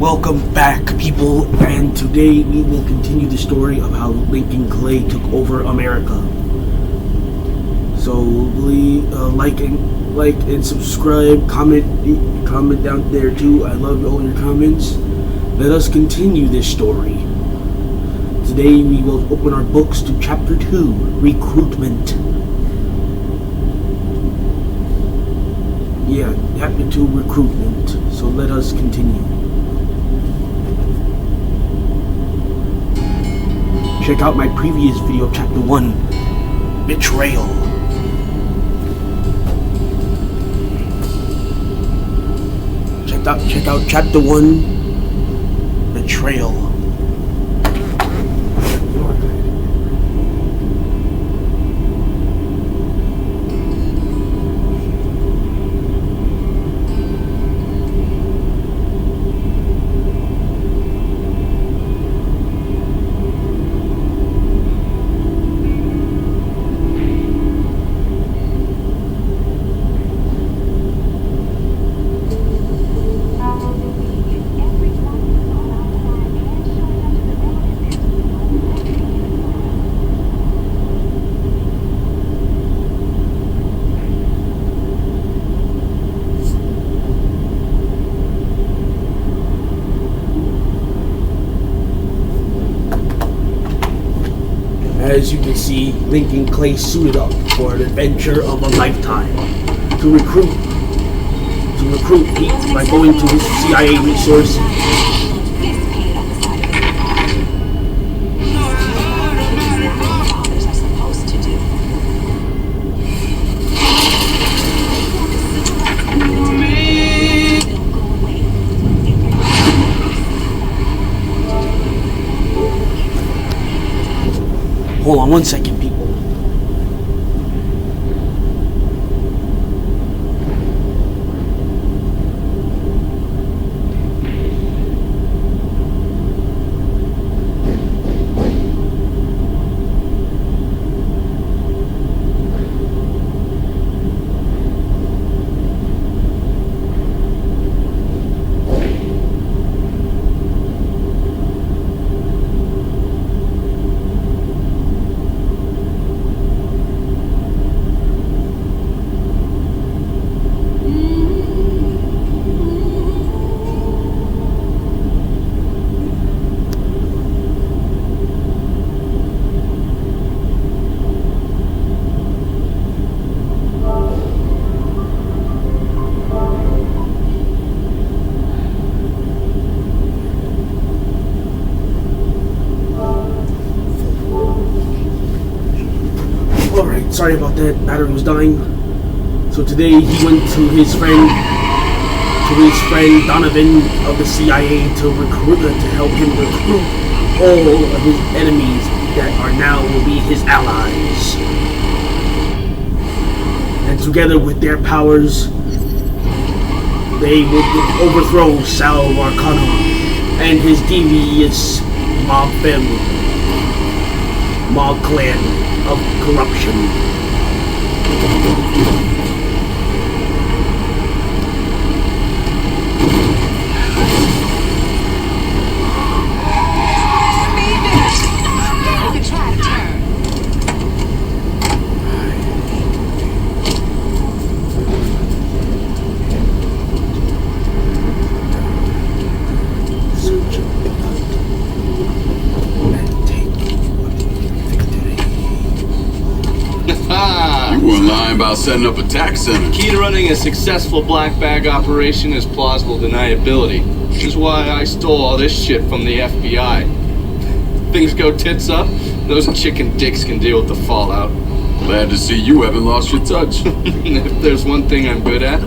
Welcome back, people, and today we will continue the story of how Lincoln Clay took over America. So, please like and subscribe, comment down there too. I love all your comments. Let us continue this story. Today we will open our books to Chapter 2, Recruitment. Yeah, Chapter 2, Recruitment. So let us continue. Check out my previous video, Chapter 1, Betrayal. Check out Chapter 1, Betrayal. As you can see, Lincoln Clay suited up for an adventure of a lifetime. To recruit heat by going to his CIA resource. Hold on one second, people. Alright, sorry about that. Battery was dying. So today he went to his friend Donovan of the CIA to help him recruit all of his enemies that are now will be his allies. And together with their powers, they will overthrow Sal Marcano and his devious mob family, mob clan of corruption. You weren't lying about setting up a tax center. Key to running a successful black bag operation is plausible deniability, which is why I stole all this shit from the FBI. Things go tits up, those chicken dicks can deal with the fallout. Glad to see you haven't lost your touch. If there's one thing I'm good at,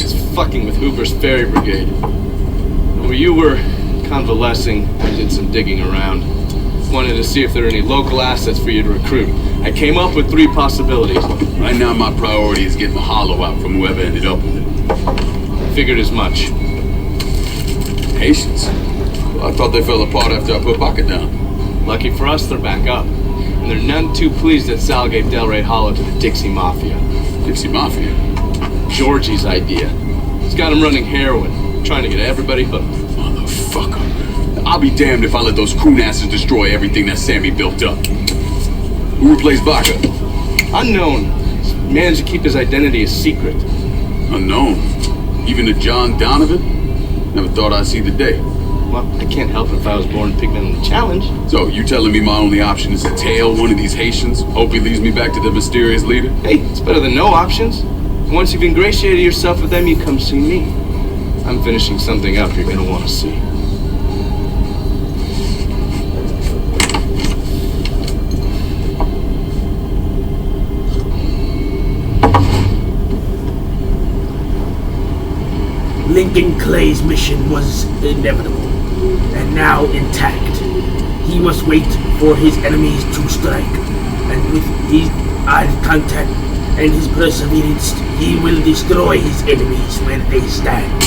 it's fucking with Hoover's Ferry Brigade. When you were convalescing, I did some digging around. Wanted to see if there are any local assets for you to recruit. I came up with 3 possibilities. Right now, my priority is getting the hollow out from whoever ended up with it. Figured as much. Haitians? Well, I thought they fell apart after I put Baca down. Lucky for us, they're back up. And they're none too pleased that Sal gave Delray Hollow to the Dixie Mafia. Dixie Mafia? Georgie's idea. He's got him running heroin, trying to get everybody hooked. Motherfucker. I'll be damned if I let those coon asses destroy everything that Sammy built up. Who replaced Baca? Unknown. Managed to keep his identity a secret. Unknown. Even to John Donovan? Never thought I'd see the day. Well, I can't help it if I was born pigment in the challenge. So, you telling me my only option is to tail one of these Haitians? Hope he leads me back to the mysterious leader? Hey, it's better than no options. Once you've ingratiated yourself with them, you come see me. I'm finishing something up you're gonna want to see. Lincoln Clay's mission was inevitable, and now intact. He must wait for his enemies to strike, and with his eye contact and his perseverance, he will destroy his enemies where they stand.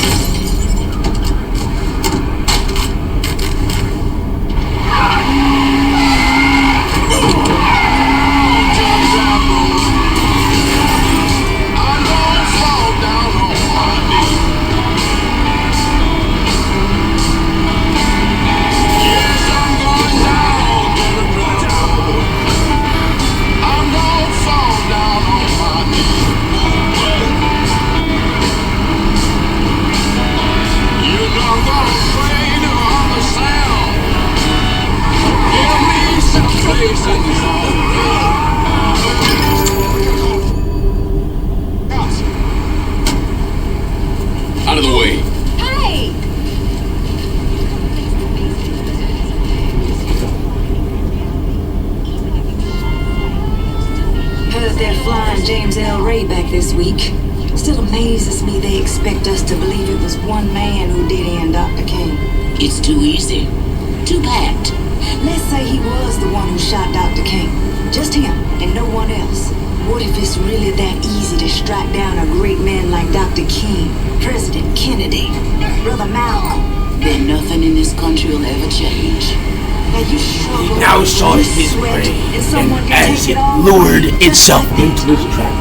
Out of the way. Hey! Heard they're flying James L. Ray back this week. Still amazes me they expect us to believe it was one man who did end Dr. King. It's too easy. Too packed. Let's say he was the one who shot Dr. King. Just him and no one else. What if it's really that easy to strike down a great man like Dr. King, President Kennedy, Brother Malcolm? Then nothing in this country will ever change. Now you struggle. He now saw his prey, and as it lured itself into his trap,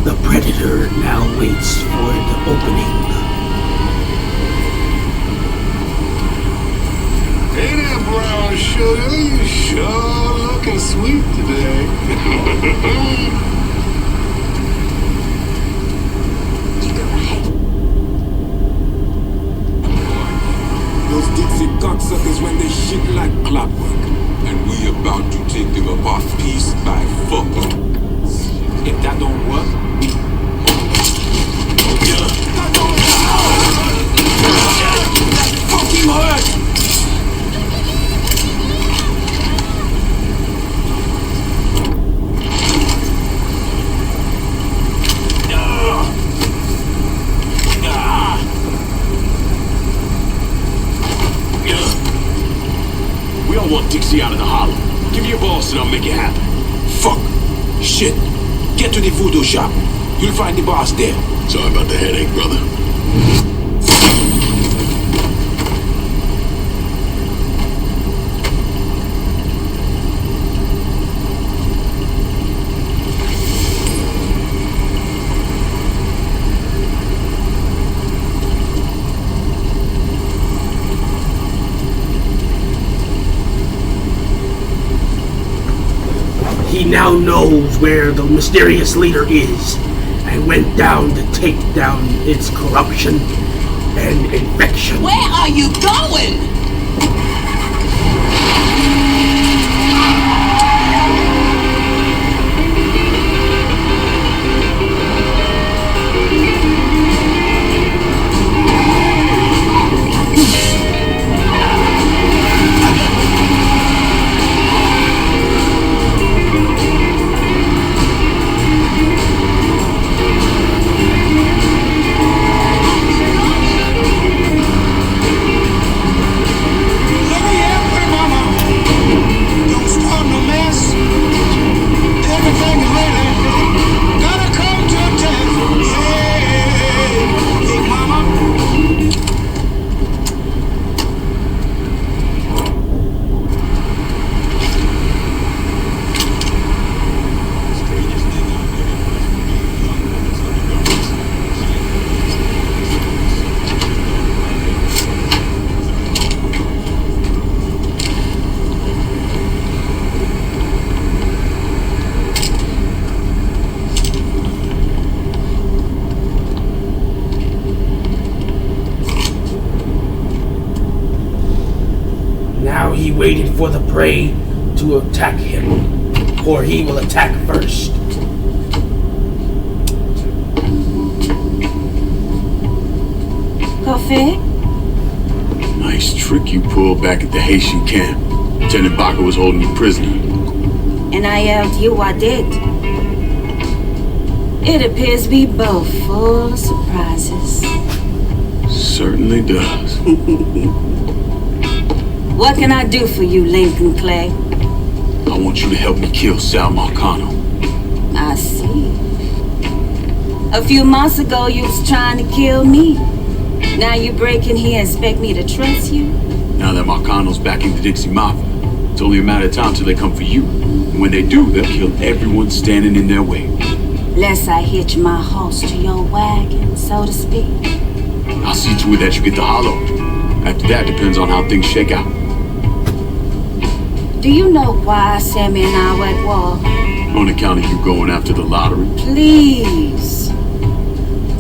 the predator now waits for the opening. Hey there, brown sugar. You sure looking sweet today. Those Dixie cocksuckers when they shit like clockwork. And we about to take them apart piece by fuck. If that don't work, that don't that fucking hurt! We don't want Dixie out of the hollow. Give me your balls and I'll make it happen. Fuck! Shit! Get to the voodoo shop. You'll find the boss there. Sorry about the headache, brother. He now knows where the mysterious leader is, and went down to take down its corruption and infection. Where are you going? he waited for the prey to attack him, or he will attack first. Perfect. Nice trick you pulled back at the Haitian camp. Lieutenant Baca was holding you prisoner. And I yelled you I did. It appears we both full of surprises. Certainly does. What can I do for you, Lincoln Clay? I want you to help me kill Sal Marcano. I see. A few months ago, you was trying to kill me. Now you break in here and expect me to trust you? Now that Marcano's backing the Dixie Mafia, it's only a matter of time till they come for you. And when they do, they'll kill everyone standing in their way. Lest I hitch my horse to your wagon, so to speak. I'll see to it that you get the hollow. After that, depends on how things shake out. Do you know why Sammy and I were at war? On account of you going after the lottery. Please.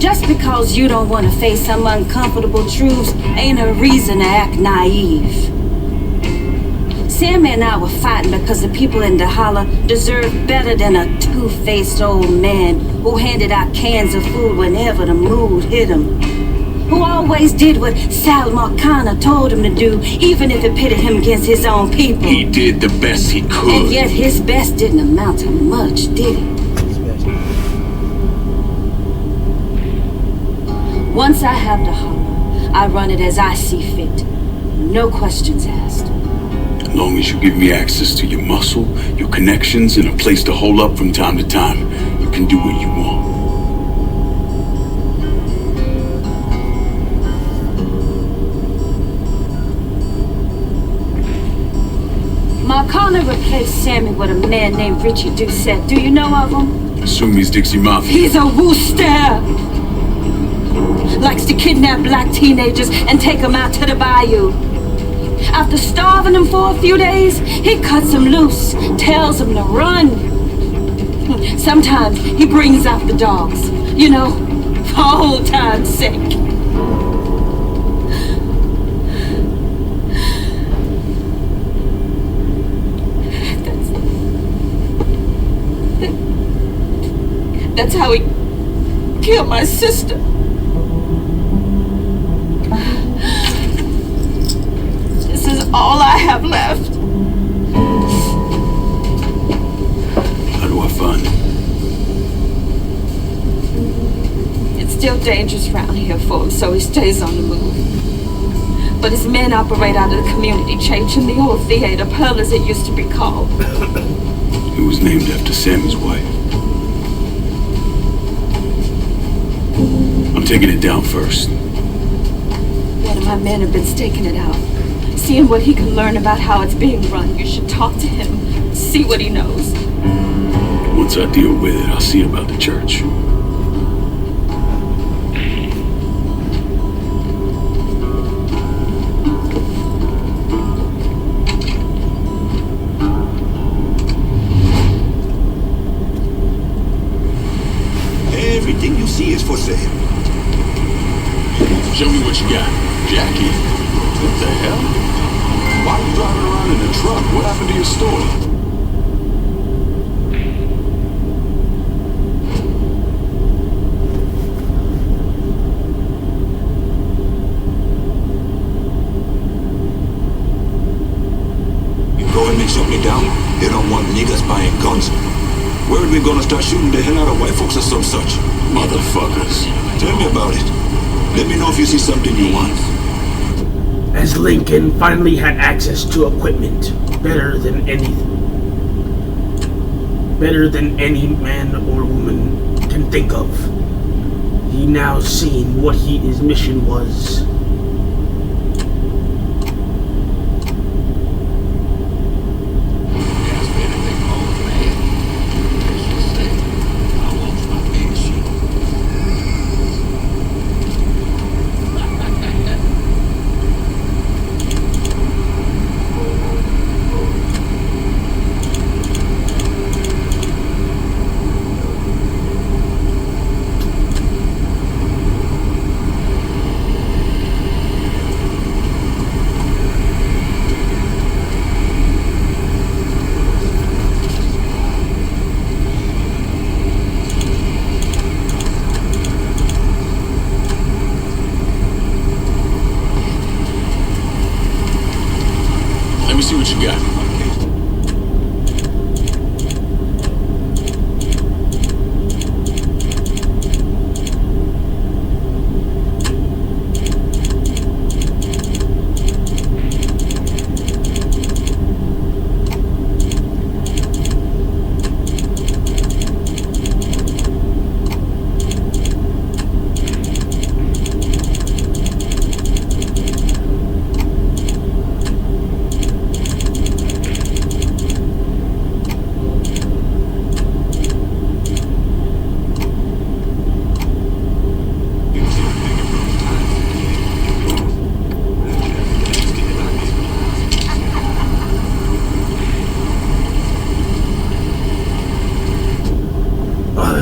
Just because you don't want to face some uncomfortable truths ain't a reason to act naive. Sammy and I were fighting because the people in the holler deserved better than a two-faced old man who handed out cans of food whenever the mood hit him. Who always did what Sal Marcano told him to do, even if it pitted him against his own people. He did the best he could. And yet his best didn't amount to much, did it? Once I have the holler, I run it as I see fit. No questions asked. As long as you give me access to your muscle, your connections, and a place to hole up from time to time, you can do what you want. Marcano replaced Sammy with a man named Richie Doucette. Do you know of him? Assume he's Dixie Mafia. He's a wooster! Likes to kidnap black teenagers and take them out to the bayou. After starving them for a few days, he cuts them loose, tells them to run. Sometimes he brings out the dogs, you know, for old time's sake. That's how he killed my sister. This is all I have left. How do I find him? It's still dangerous around here for him, so he stays on the move. But his men operate out of the community church in the old theater, Pearl as it used to be called. It was named after Sammy's wife. I'm taking it down first. One of my men have been staking it out. Seeing what he can learn about how it's being run. You should talk to him. See what he knows. Once I deal with it, I'll see about the church. Everything you see is for sale. Show me what you got. Jackie. What the hell? Why are you driving around in a truck? What happened to your store? The government shut me down. They don't want niggas buying guns. Where are we gonna start shooting the hell out of white folks or some such? Motherfuckers. Tell me about it. Let me know if you see something you want. As Lincoln finally had access to equipment better than any man or woman can think of, he now seen what his mission was. me see what you got.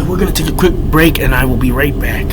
We're gonna take a quick break and I will be right back.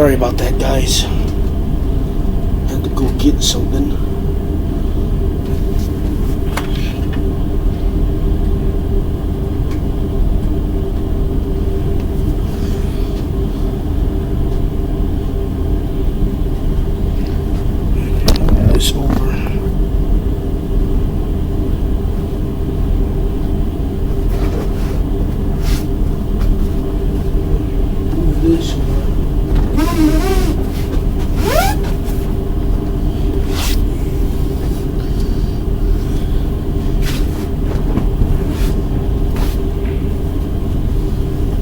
Sorry about that, guys. Had to go get something. This over. Move this over.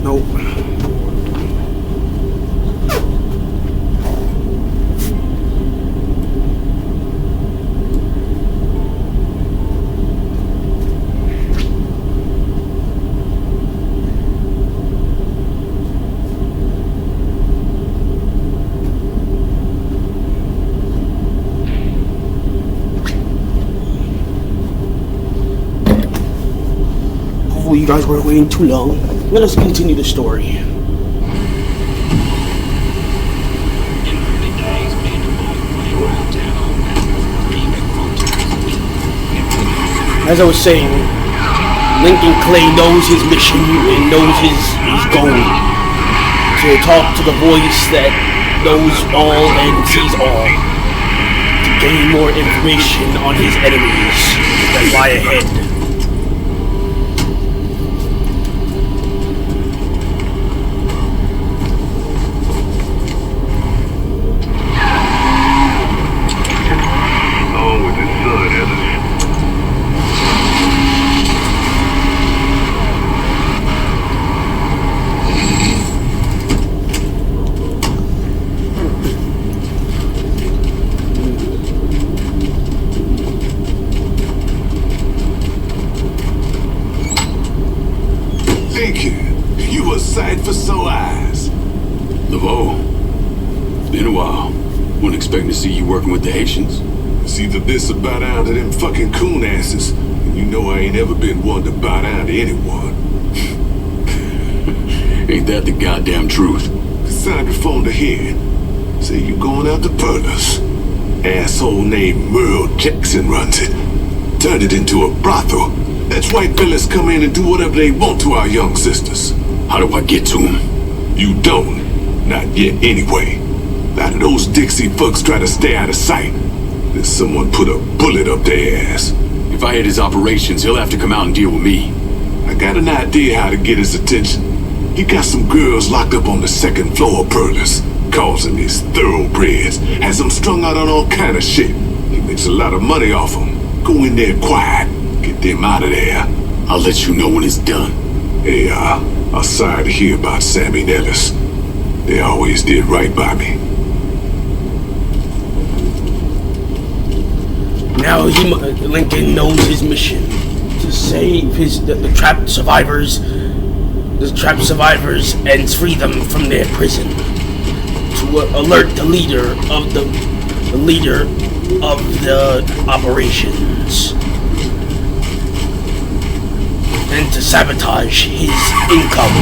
Nope. Hopefully you guys weren't waiting too long. Let us continue the story. As I was saying, Lincoln Clay knows his mission and knows his goal. To talk to the voice that knows all and sees all. To gain more information on his enemies that lie ahead. You a sight for sore eyes. LeVeaux, it's been a while. Wasn't expecting to see you working with the Haitians. It's either this or bow down to them fucking coon asses. And you know I ain't ever been one to bow down to anyone. Ain't that the goddamn truth? Signed your phone to hear. Say you going out to Perlas. Asshole named Merle Jackson runs it. Turned it into a brothel. That's white fellas come in and do whatever they want to our young sisters. How do I get to him? You don't. Not yet anyway. A lot of those Dixie fucks try to stay out of sight. Then someone put a bullet up their ass. If I hit his operations, he'll have to come out and deal with me. I got an idea how to get his attention. He got some girls locked up on the second floor of Perlas. Calls them his thoroughbreds. Has them strung out on all kind of shit. He makes a lot of money off them. Go in there quiet. Get them out of there. I'll let you know when it's done. Hey, I'm sorry to hear about Sammy and Ellis. They always did right by me. Now Lincoln knows his mission to save the trapped survivors, and free them from their prison. To alert the leader of the operations, and to sabotage his income.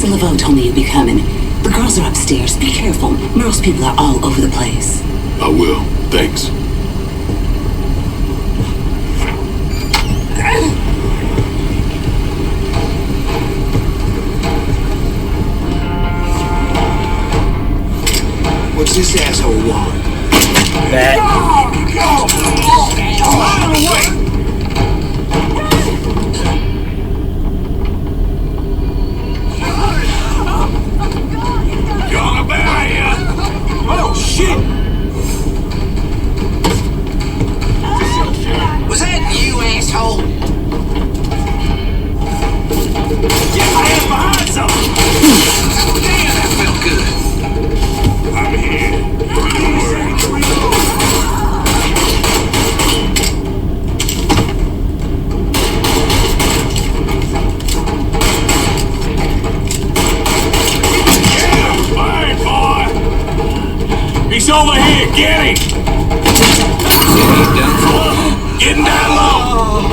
LeVeaux told me you'd be coming. The girls are upstairs. Be careful. Merle's people are all over the place. I will. Thanks. What's this asshole want? That. Out of the way! He's over here! Get him! Getting down low!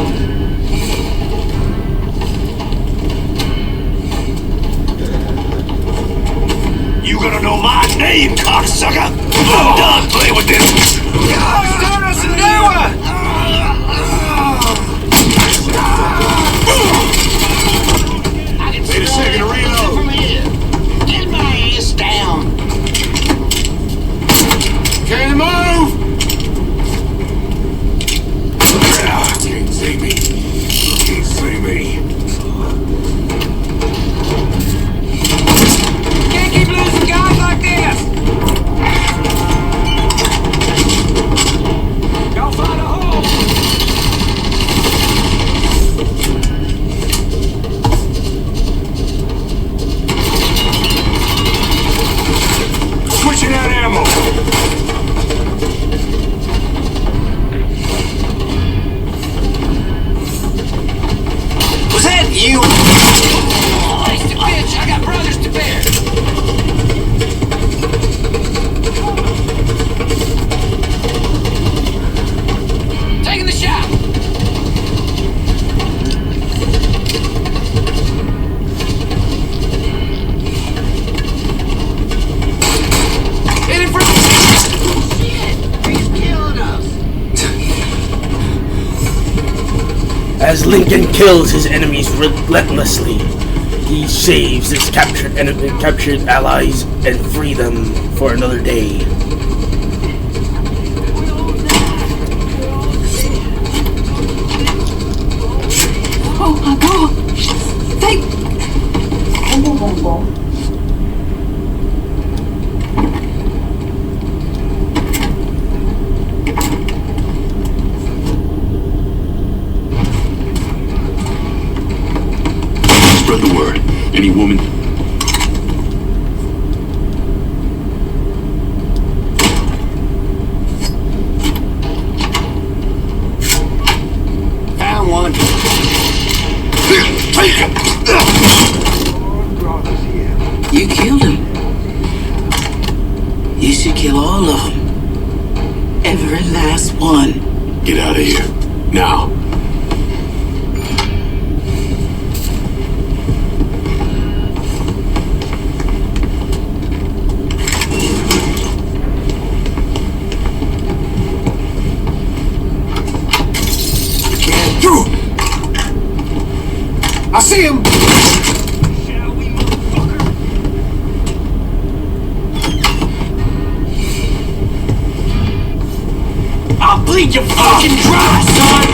You gonna know my name, cocksucker? I'm done playing with this! Start us a new one! Wait a second to reload. Get my ass down! Can't move! Can't see me. Can't see me. Can't keep losing guys like this! Go find a hole! Switching out ammo. Was that you? Wasted bitch! I got brothers to bear! Taking the shot! Hit it from shit! He's killing us! As Lincoln kills his enemies relentlessly, he saves his captured allies and free them for another day. Oh my god! Thank... Spread the word. Any woman? Found one. You killed him. You should kill all of them. Every last one. Get out of here. Now. I see him! I'll bleed you fucking dry, son!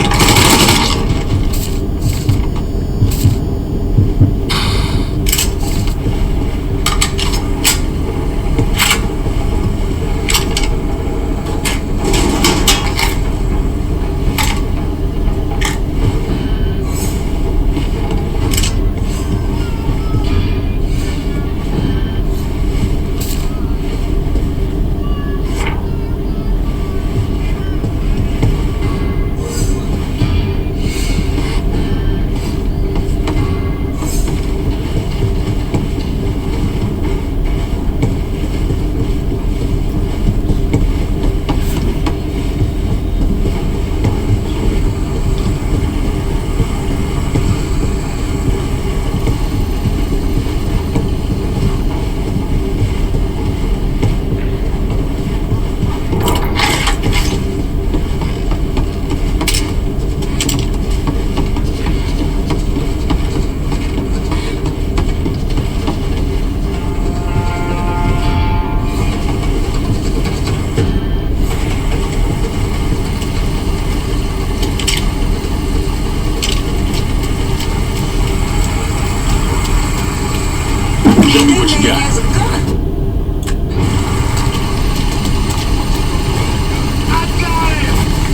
Show me what you got.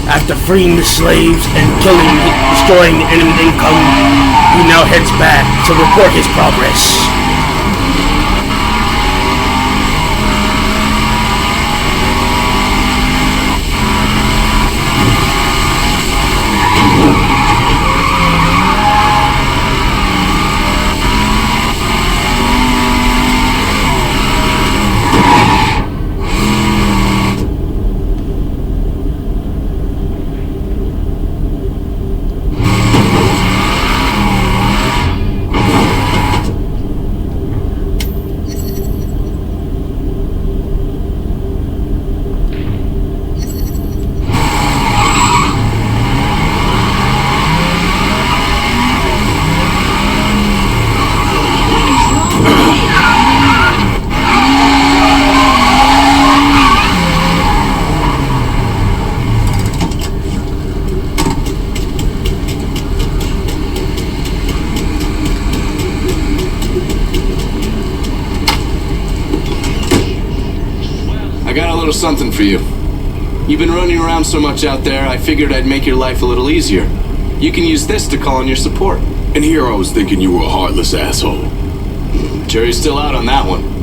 After freeing the slaves and destroying the enemy income, he now heads back to report his progress. something for you. You've been running around so much out there, I figured I'd make your life a little easier. You can use this to call in your support. And here I was thinking you were a heartless asshole. Jury's still out on that one.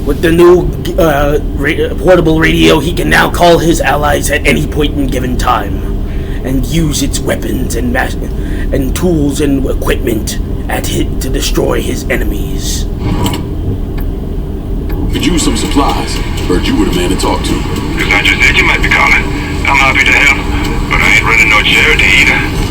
With the new portable radio, he can now call his allies at any point in given time, and use its weapons and tools and equipment to destroy his enemies. Could use some supplies. Heard you were the man to talk to. If I just said you might be calling, I'm happy to help, but I ain't running no charity either.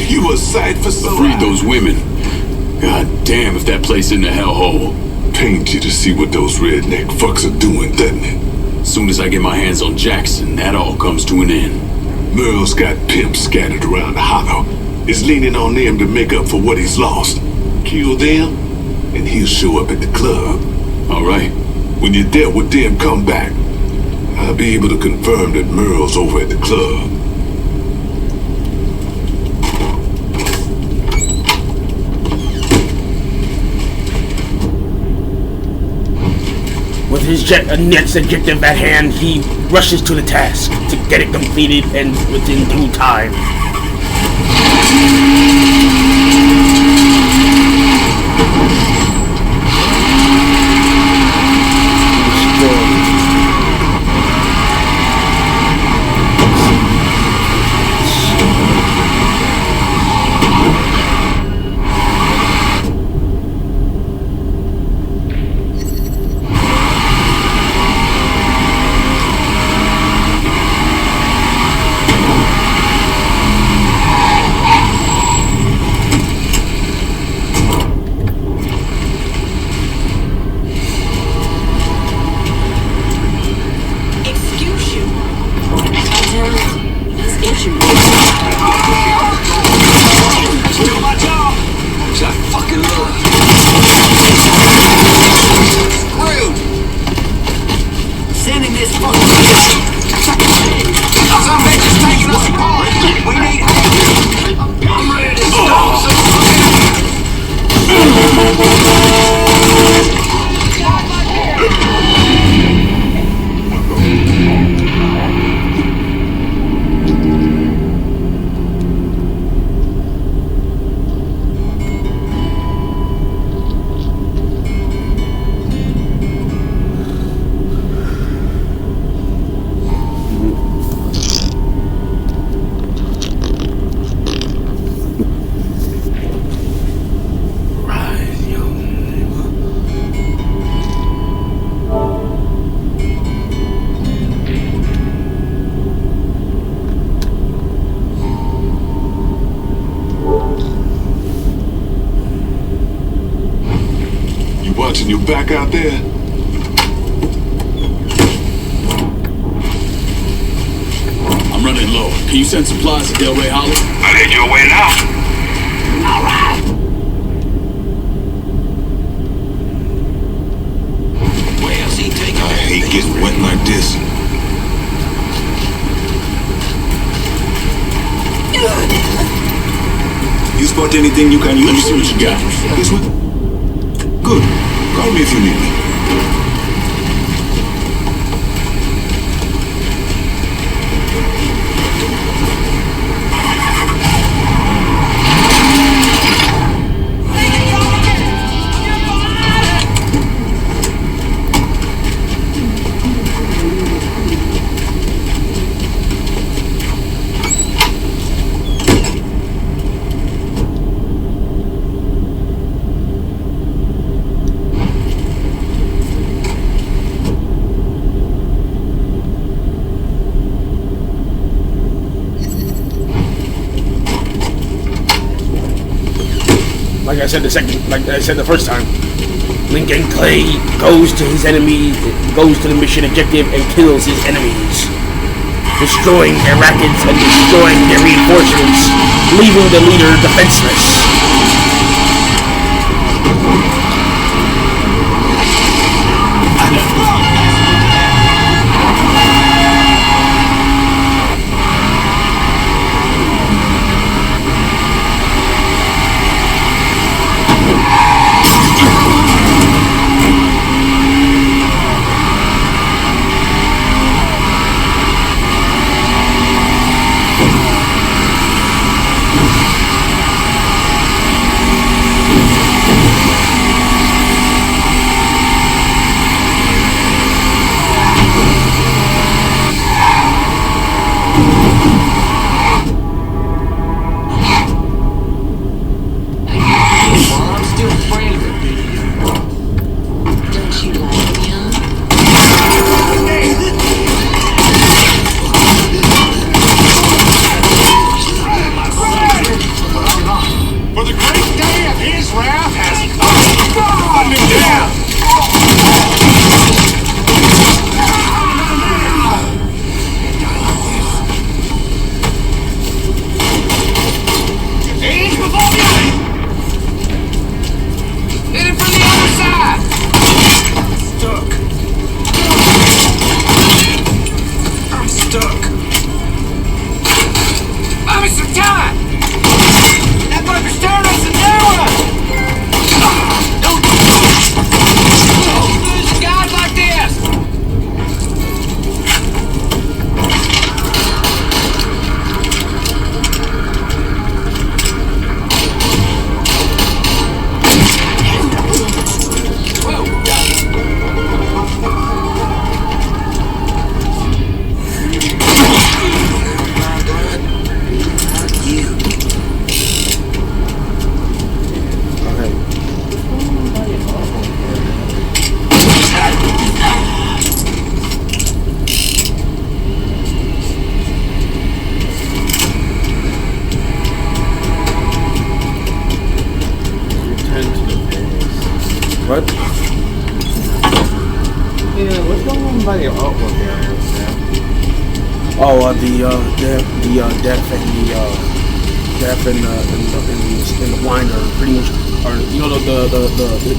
You a sight for sore Freed eyes. those women. God damn if that place in the hellhole. Pains you to see what those redneck fucks are doing, doesn't it? Soon as I get my hands on Jackson, that all comes to an end. Merle's got pimps scattered around the hollow. Is leaning on them to make up for what he's lost. Kill them, and he'll show up at the club. All right. When you're dealt with them, come back. I'll be able to confirm that Merle's over at the club. With his next objective at hand, he rushes to the task to get it completed and within due time. Watching your back out there? I'm running low. Can you send supplies to Delray Hollow? I'll head your way now. All right. Where's he taking I hate getting wet like this. You spot anything you can use? Let me see what you got. This one? Good. Call me if you need me. like I said the first time, Lincoln Clay goes to his enemy, goes to the mission objective and kills his enemies, destroying their rackets and destroying their reinforcements, leaving the leader defenseless. What? Yeah, what's going on by the artwork area? Oh, the deaf and the blind are pretty much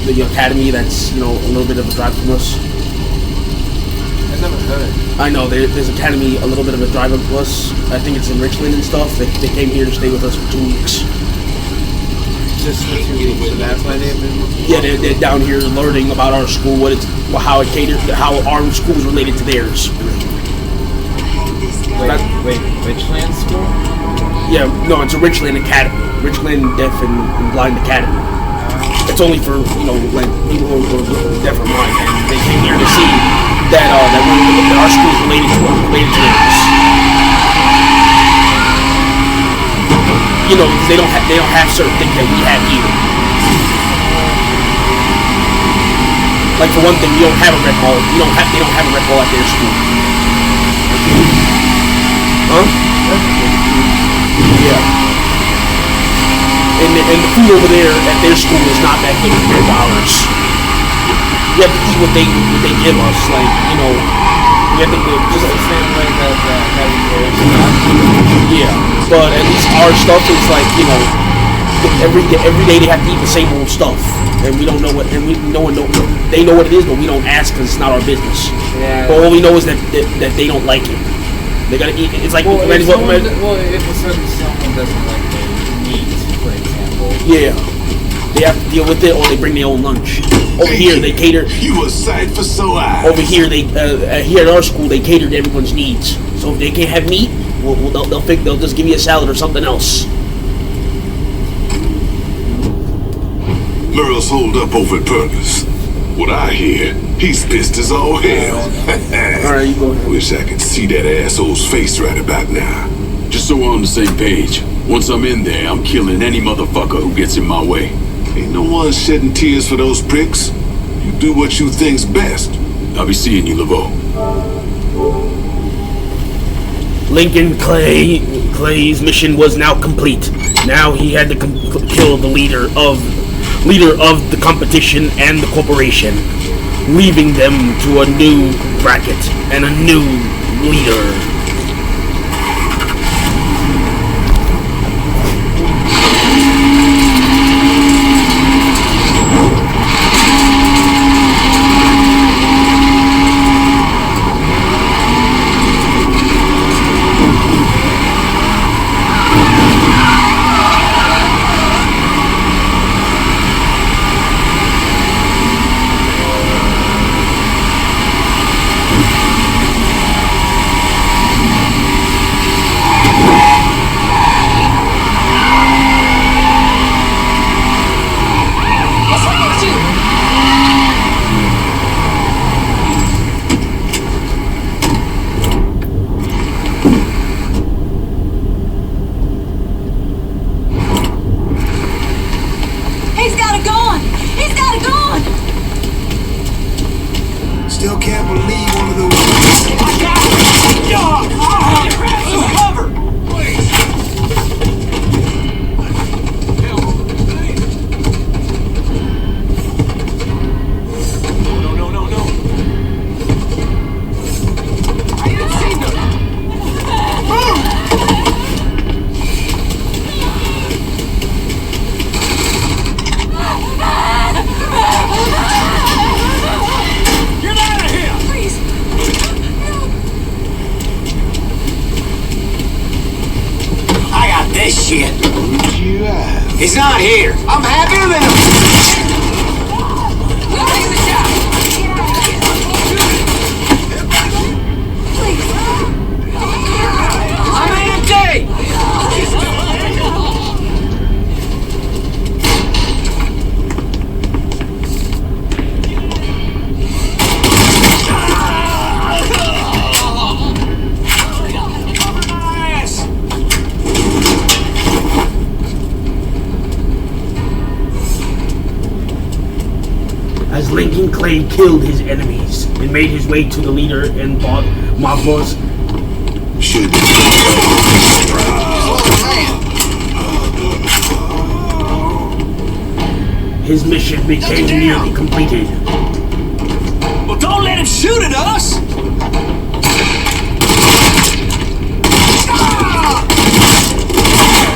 the academy that's a little bit of a drive from us. I never heard. I know there's academy a little bit of a drive from us. I think it's in Richland and stuff. They came here to stay with us for 2 weeks. Just for 2 weeks. So that's why they've been. Yeah, they're down here learning about our school, how it caters, how our school is related to theirs. Wait, Richland School? Yeah, no, it's a Richland Academy. Richland Deaf and Blind Academy. It's only for, like people who are deaf or blind, and they came here to see that our school is related to theirs. Because they don't have certain things that we have here. Like for one thing, we don't have a red ball. They don't have a red ball at their school. Huh? Yeah. And the food over there at their school is not that good compared to ours. We have to eat what they give us, like we have to just the same way that yeah. But at least our stuff is like every day they have to eat the same old stuff, and we don't know what, and they know what it is, but we don't ask because it's not our business. Yeah. But all we know is that they don't like it. They gotta eat. It's like if a certain someone doesn't like the meat, for example. Yeah, they have to deal with it, or they bring their own lunch. Over here, they cater. You a sight for sore eyes. Over here, here at our school, they cater to everyone's needs. So if they can't have meat, they'll just give you a salad or something else. Merle's holed up over at Perkins. What I hear, he's pissed as all hell. Alright, you go ahead. Wish I could see that asshole's face right about now. Just so we're on the same page. Once I'm in there, I'm killing any motherfucker who gets in my way. Ain't no one shedding tears for those pricks. You do what you think's best. I'll be seeing you, Laveau. Lincoln Clay's mission was now complete. Now he had to kill the leader of leader of the competition and the corporation, leaving them to a new bracket and a new leader. Still can't believe one of those. Cover! No. I didn't see them. This shit. He's not here. I'm happier than him. I'm empty. As Lincoln Clay killed his enemies and made his way to the leader and mob boss, his mission became nearly completed. Well, don't let him shoot at us!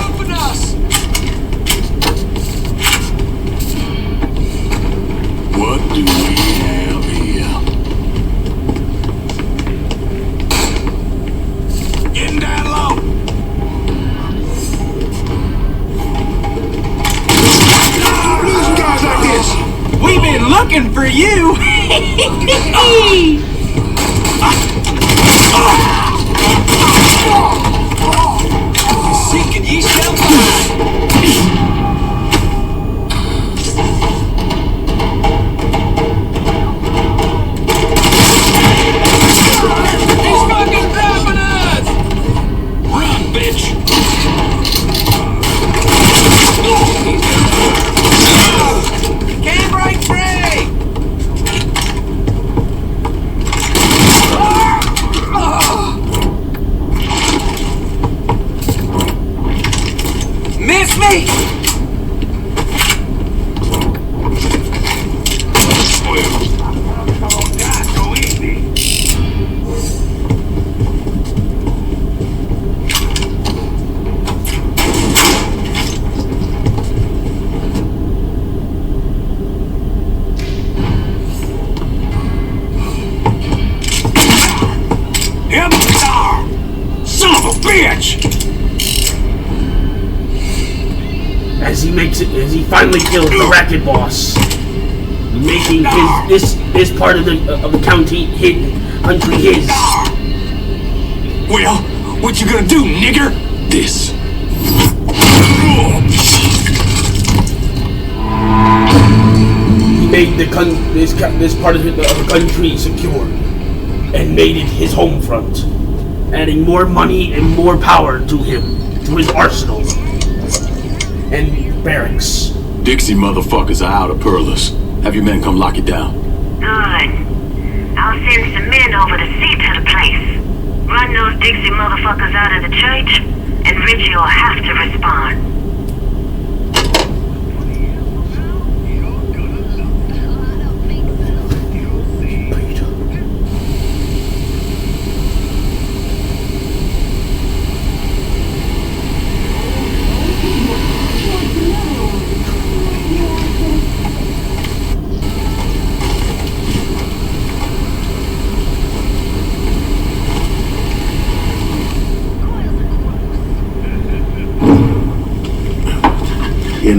Open us! What do we have here? Getting down low! Losing guys like this! We've been looking for you! Seeking ye shall find! Miss me! Him? Son of a bitch! As he finally kills the racket boss, making this part of the country his. Well, what you gonna do, nigger? This. He made this part of the country secure and made it his home front, adding more money and more power to his arsenal and barracks. Dixie motherfuckers are out of Perlis. Have your men come lock it down. Good. I'll send some men over to see to the place. Run those Dixie motherfuckers out of the church, and Richie will have to respond.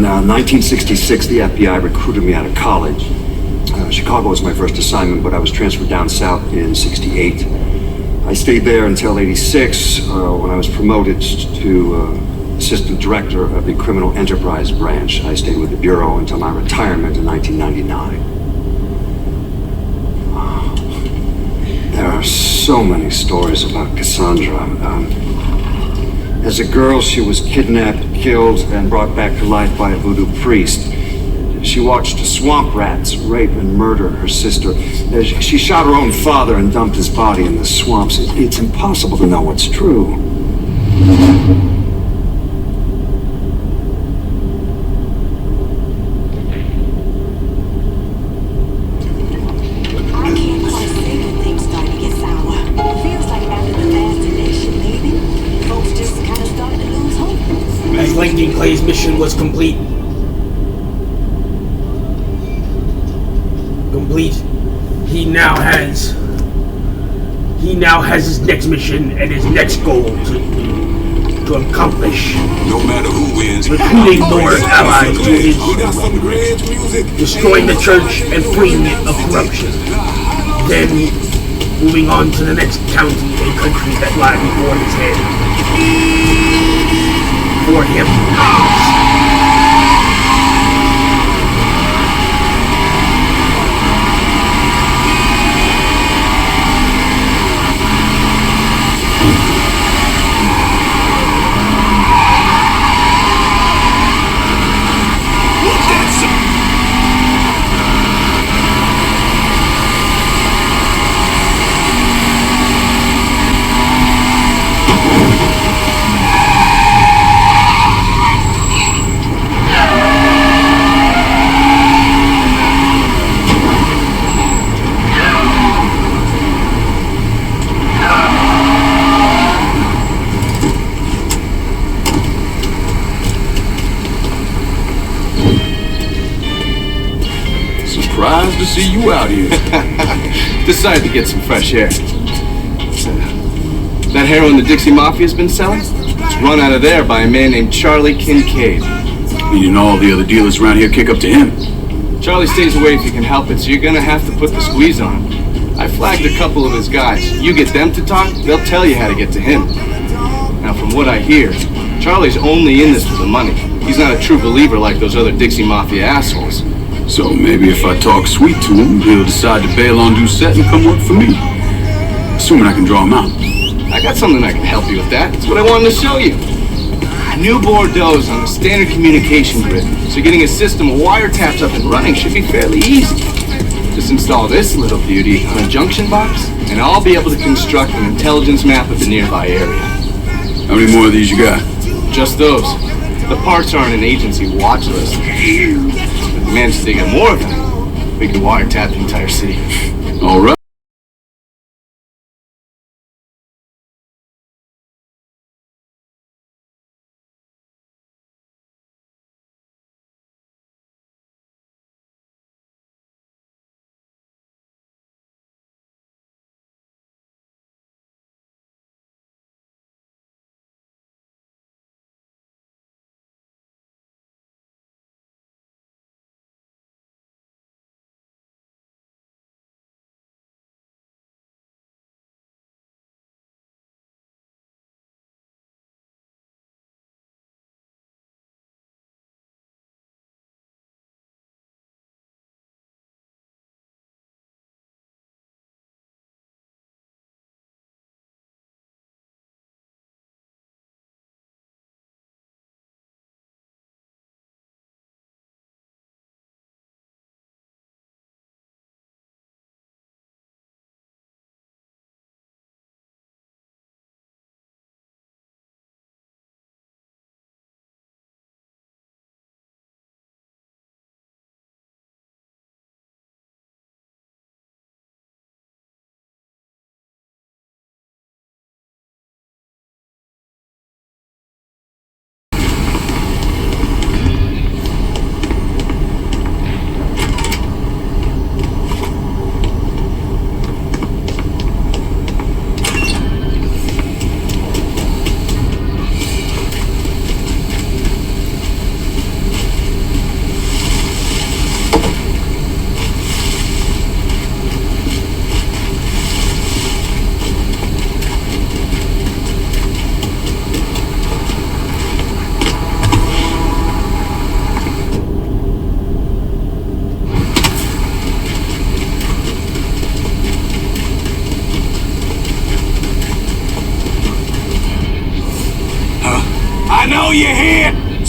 1966, the FBI recruited me out of college. Chicago was my first assignment, but I was transferred down south in '68. I stayed there until '86, when I was promoted to assistant director of the criminal enterprise branch. I stayed with the bureau until my retirement in 1999. There are so many stories about Cassandra. As a girl, she was kidnapped, killed, and brought back to life by a voodoo priest. She watched swamp rats rape and murder her sister. She shot her own father and dumped his body in the swamps. It's impossible to know what's true. I can't quite say when things start to get sour. Feels like after the last election, maybe, folks just kind of started to lose hope. As Lincoln Clay's mission was complete, he now has his next mission and his next goal to accomplish. No matter who wins, recruiting more allies to his destroying the church and freeing it of corruption. Then moving on to the next county and country that lie before his head. For him. Surprised to see you out here. Decided to get some fresh air. That heroin the Dixie Mafia's been selling? It's run out of there by a man named Charlie Kincaid. Meaning all the other dealers around here kick up to him. Charlie stays away if you can help it, so you're gonna have to put the squeeze on him. I flagged a couple of his guys. You get them to talk, they'll tell you how to get to him. Now, from what I hear, Charlie's only in this for the money. He's not a true believer like those other Dixie Mafia assholes. So maybe if I talk sweet to him, he'll decide to bail on Doucette and come work for me. Assuming I can draw him out. I got something that can help you with that. That's what I wanted to show you. New Bordeaux's on the standard communication grid, so getting a system of wiretaps up and running should be fairly easy. Just install this little beauty on a junction box, and I'll be able to construct an intelligence map of the nearby area. How many more of these you got? Just those. The parts are on an agency watch list. If we manage to get more of them, we can wiretap the entire city. All right.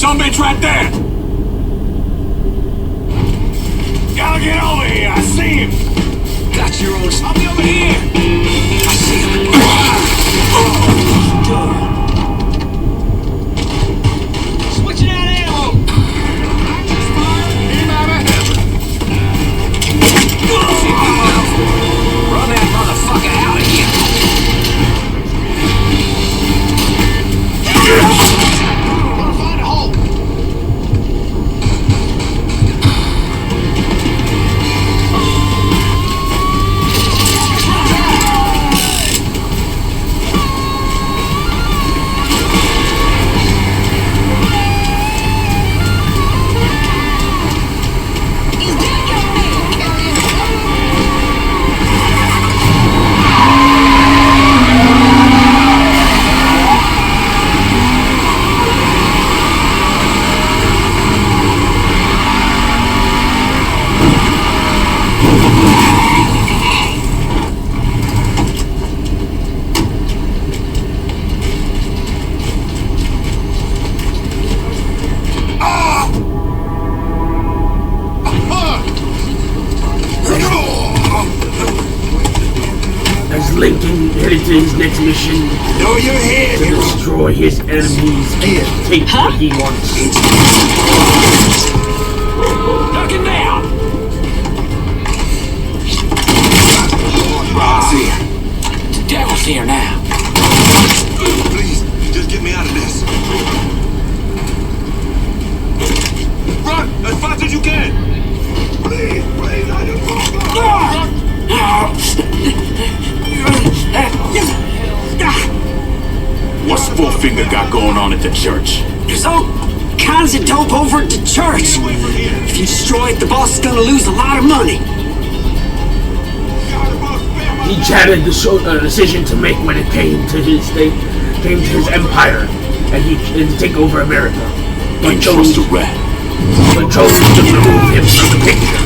Some bitch right there! Gotta get over here, I see him! Got your own... I'll be over here! I see him. Switching out ammo! Run that motherfucker out of here! Find a hole! As Lincoln headed to his next mission Know you're here, to destroy his enemies and take what he wants. Knock him down! See ya. The devil's here now. Please, just get me out of this. Run as fast as you can. Please, please, I just What's Four-Finger got going on at the church? There's all kinds of dope over at the church. If you destroy it, the boss is gonna lose a lot of money. He had a decision to make when it came to his empire, and to take over America. Ain't trust a rat. But chose to remove him from the picture.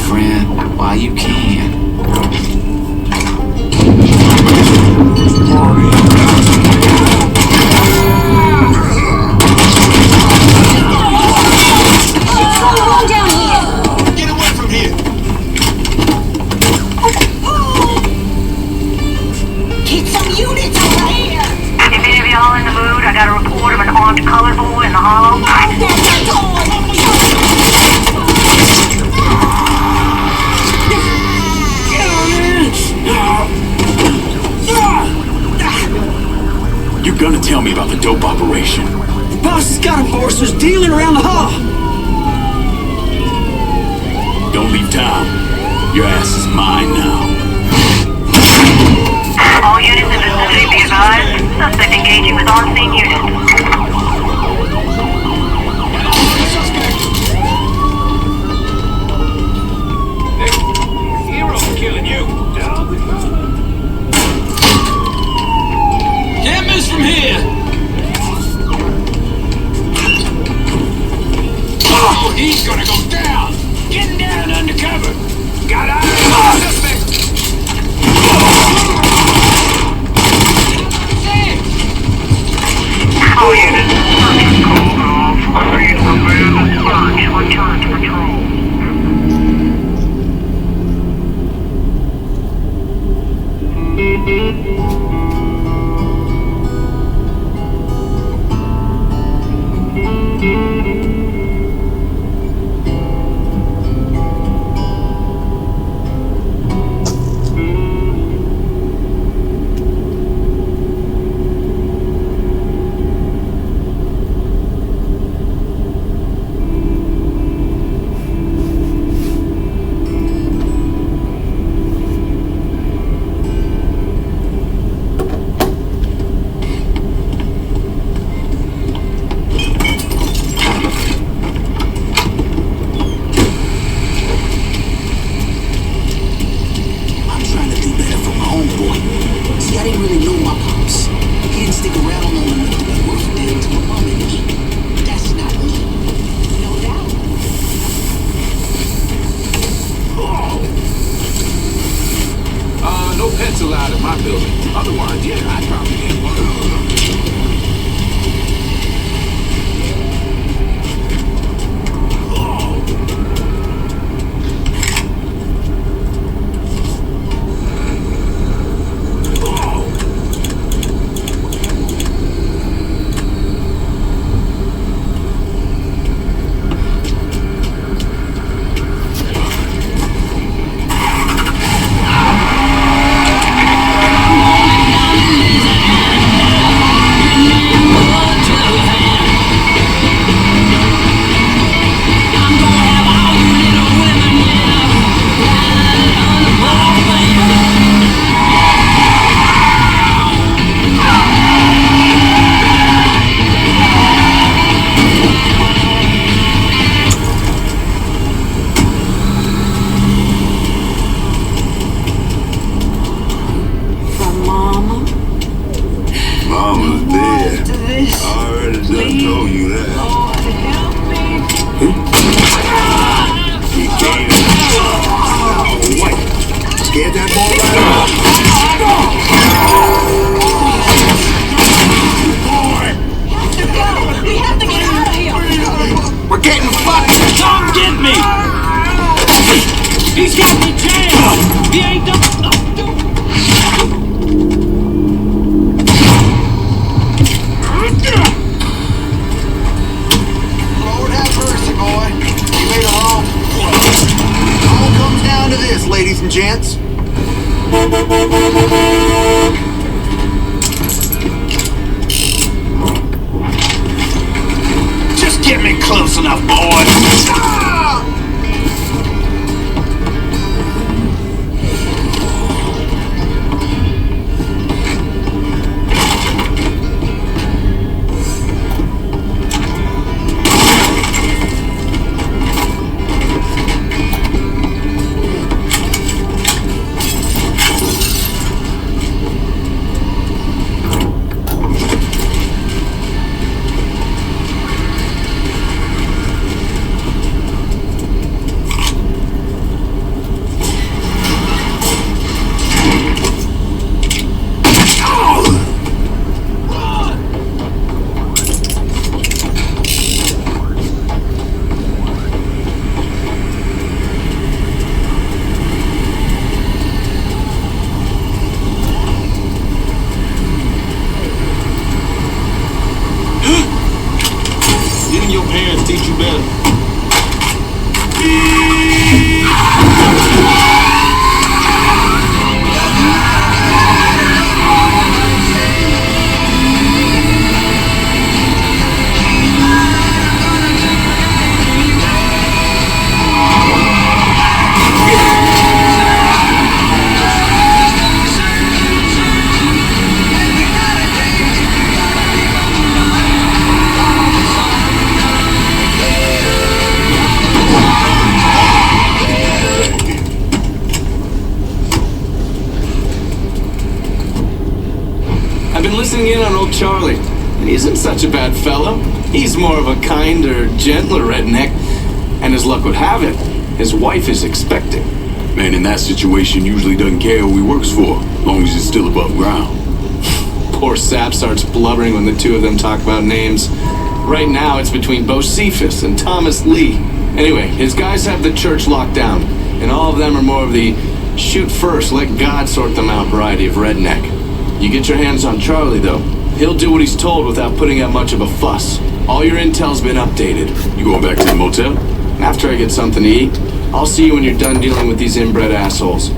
friend, while you can. Get away from here! Get some units over here! If any of y'all in the mood, I got a report of an armed colored boy in the hollow. You're gonna tell me about the dope operation. The boss has got enforcers dealing around the hall. Don't leave town. Your ass is mine now. All units in vicinity be advised. Suspect engaging with on-scene units. Hero's killing you! Can't miss from here. Oh, he's gonna go down! Get down undercover! Got eyes on the suspect! All units, search called off. Proceed with abandoned search. Return to patrol. I'm trying to do better for my own boy. See, I didn't really know my pops. He didn't stick around long enough to be worth a damn to my mom and me. That's not me. No doubt. No pets allowed in my building. Otherwise, yeah, I'd probably get one. better. I've been listening in on old Charlie, and he isn't such a bad fellow. He's more of a kinder, gentler redneck, and as luck would have it, his wife is expecting. Man in that situation usually doesn't care who he works for, as long as he's still above ground. Poor Sap starts blubbering when the two of them talk about names. Right now, it's between Bo Cephas and Thomas Lee. Anyway, his guys have the church locked down, and all of them are more of the shoot first, let God sort them out variety of redneck. You get your hands on Charlie, though. He'll do what he's told without putting up much of a fuss. All your intel's been updated. You going back to the motel? After I get something to eat, I'll see you when you're done dealing with these inbred assholes.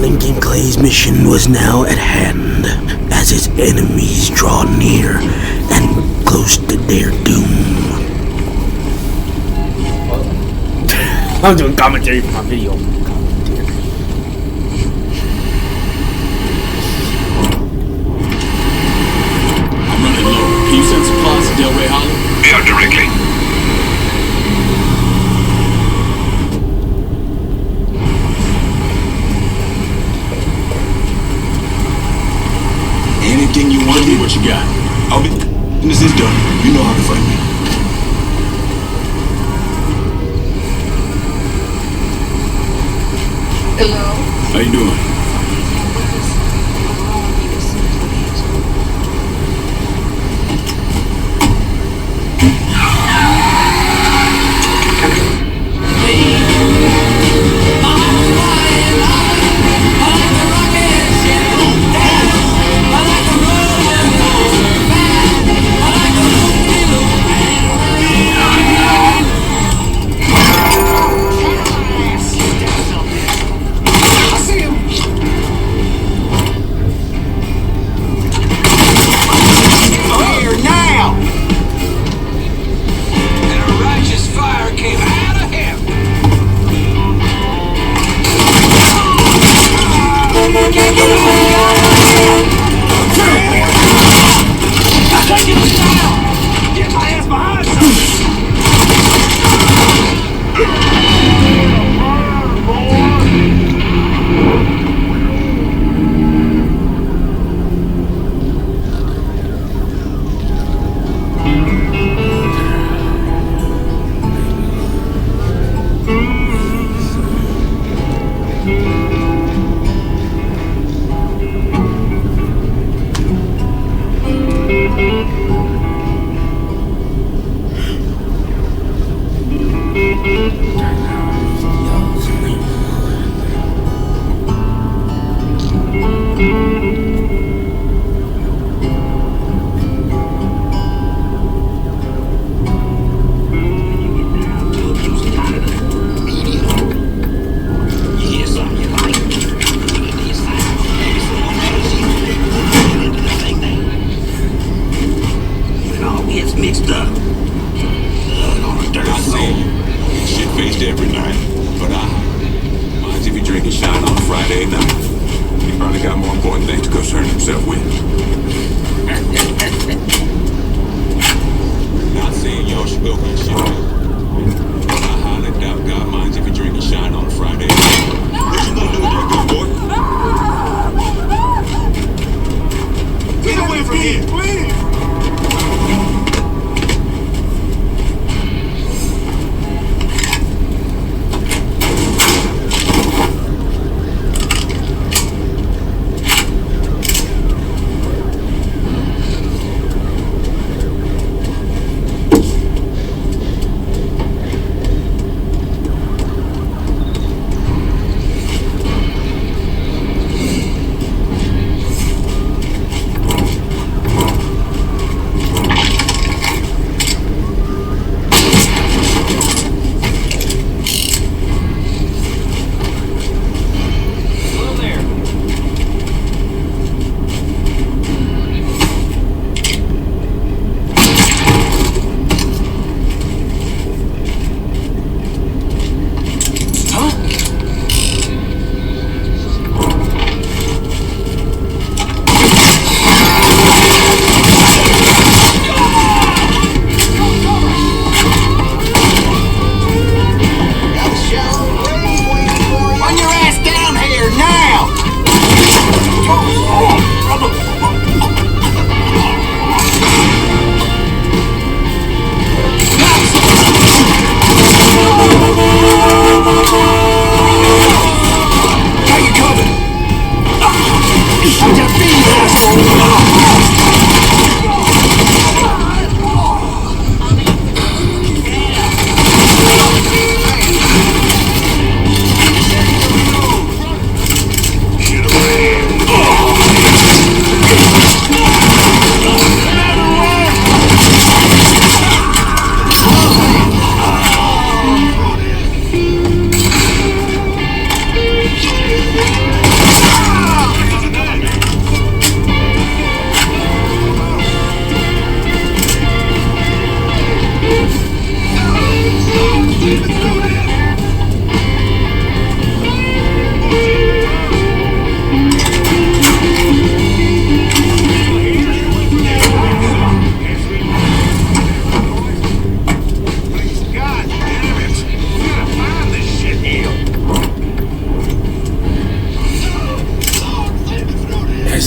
Lincoln Clay's mission was now at hand, as his enemies draw near and close to their doom. I'm doing commentary for my video. Can you send supplies to Delray Hollow? Yeah, directly. Anything you want, What you got? I'll be. This is done. You know how to find me. Hello? How you doing?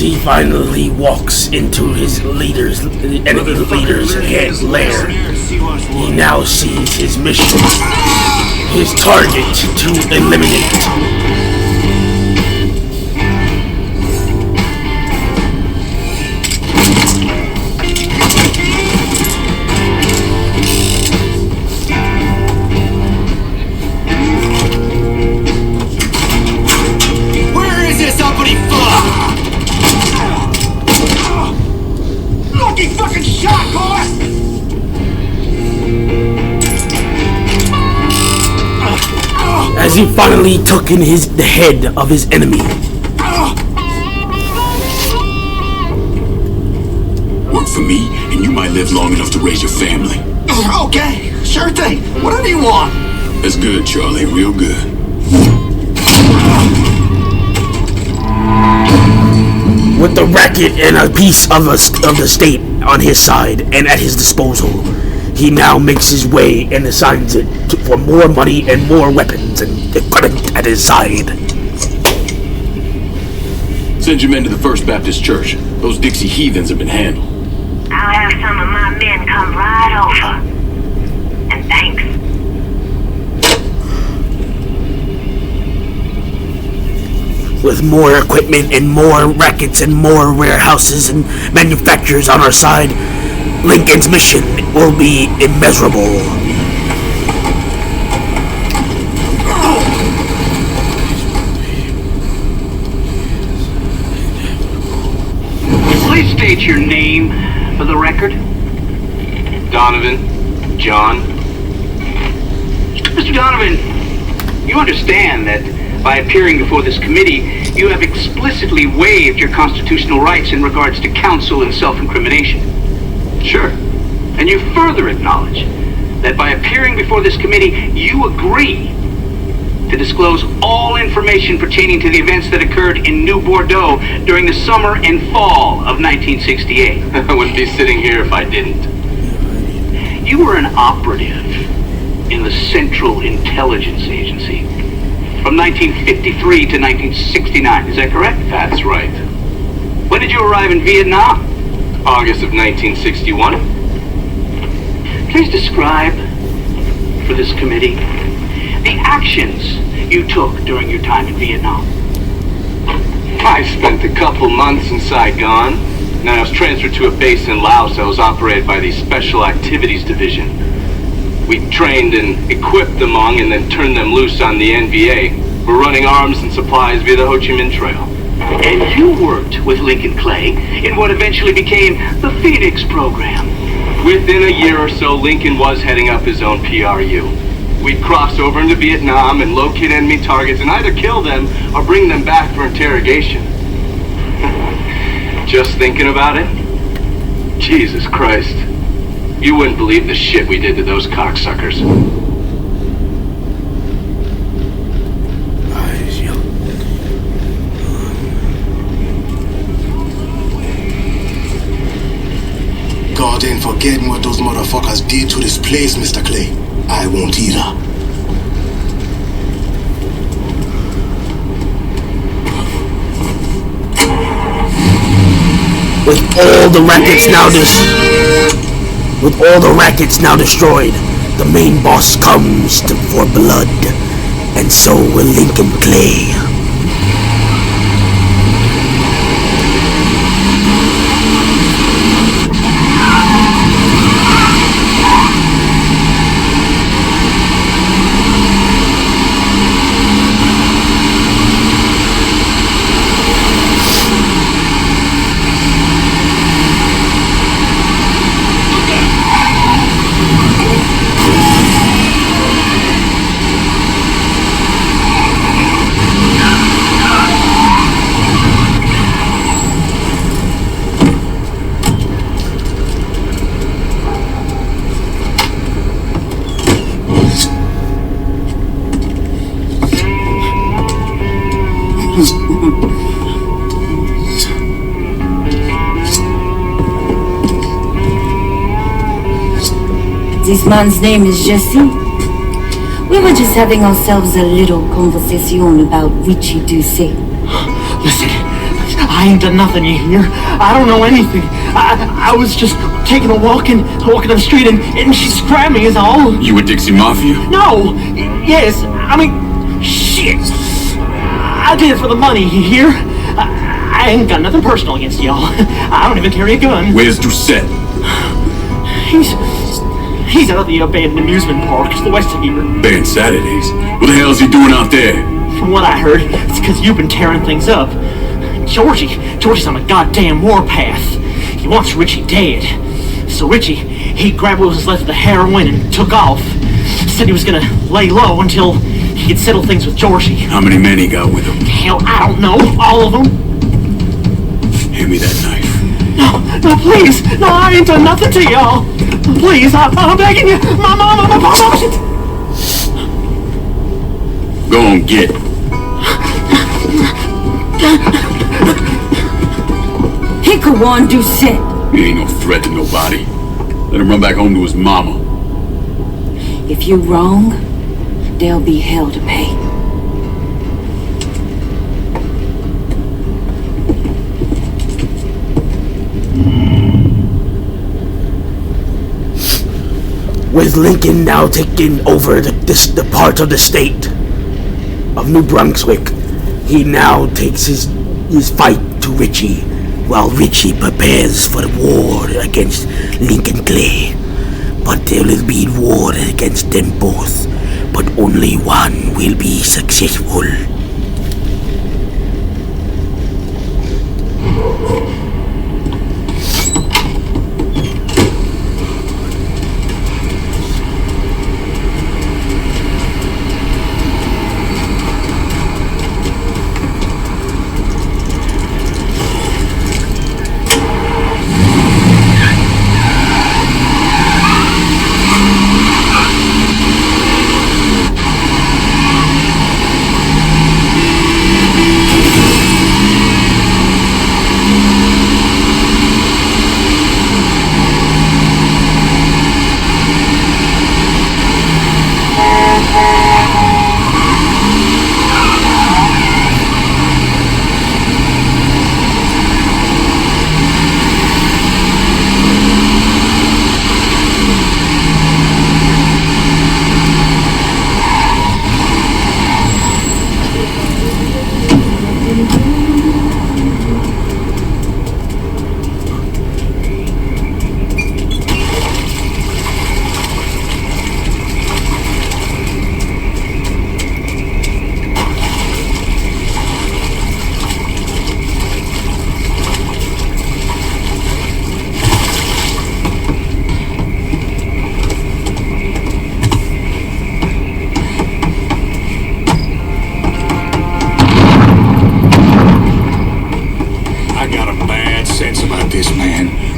he finally walks into his leader's head lair, he now sees his mission, his target to eliminate. Fucking shot, boy! As he finally took in the head of his enemy. Work for me, and you might live long enough to raise your family. Okay, sure thing. Whatever you want. That's good, Charlie. Real good. With the racket and a piece of the state on his side and at his disposal, he now makes his way and assigns it for more money and more weapons and equipment at his side. Send your men to the First Baptist Church. Those Dixie heathens have been handled. I'll have some of my men come right over. And thanks. With more equipment and more rackets and more warehouses and manufacturers on our side, Lincoln's mission will be immeasurable. Please state your name for the record. Donovan. John. Mr. Donovan, you understand that by appearing before this committee, you have explicitly waived your constitutional rights in regards to counsel and self-incrimination. Sure. And you further acknowledge that by appearing before this committee, you agree to disclose all information pertaining to the events that occurred in New Bordeaux during the summer and fall of 1968. I wouldn't be sitting here if I didn't. You were an operative in the Central Intelligence Agency from 1953 to 1969, is that correct? That's right. When did you arrive in Vietnam? August of 1961. Please describe for this committee the actions you took during your time in Vietnam. I spent a couple months in Saigon, and I was transferred to a base in Laos that was operated by the Special Activities Division. We trained and equipped the Hmong and then turned them loose on the NVA. We're running arms and supplies via the Ho Chi Minh Trail. And you worked with Lincoln Clay in what eventually became the Phoenix program. Within a year or so, Lincoln was heading up his own PRU. We'd cross over into Vietnam and locate enemy targets and either kill them or bring them back for interrogation. Just thinking about it? Jesus Christ. You wouldn't believe the shit we did to those cocksuckers. God ain't forgetting what those motherfuckers did to this place, Mr. Clay. I won't either. With all the rackets now destroyed, the main boss comes for blood, and so will Lincoln Clay. This man's name is Jesse. We were just having ourselves a little conversation about Richie Doucet. Listen, I ain't done nothing, you hear? I don't know anything. I was just taking a walking on the street and she just grabbed me is all. You a Dixie Mafia? No! Yes, I mean, shit! I did it for the money, you hear? I ain't got nothing personal against y'all. I don't even carry a gun. Where's Doucette? He's out at the abandoned amusement park to the west of here. Banned Saturdays? What the hell's he doing out there? From what I heard, it's because you've been tearing things up. Georgie's on a goddamn warpath. He wants Richie dead. So Richie, he grabbed what was left of the heroin and took off. Said he was gonna lay low until he could settle things with Georgie. How many men he got with him? Hell, I don't know. All of them. Hand me that knife. No, please. No, I ain't done nothing to y'all. Please, I'm begging you. My mama. Go on, get. He could want Doucette. He ain't no threat to nobody. Let him run back home to his mama. If you're wrong, there'll be hell to pay. With Lincoln now taking over the part of the state of New Brunswick, he now takes his fight to Richie, while Richie prepares for the war against Lincoln Clay. But there will be war against them both, but only one will be successful.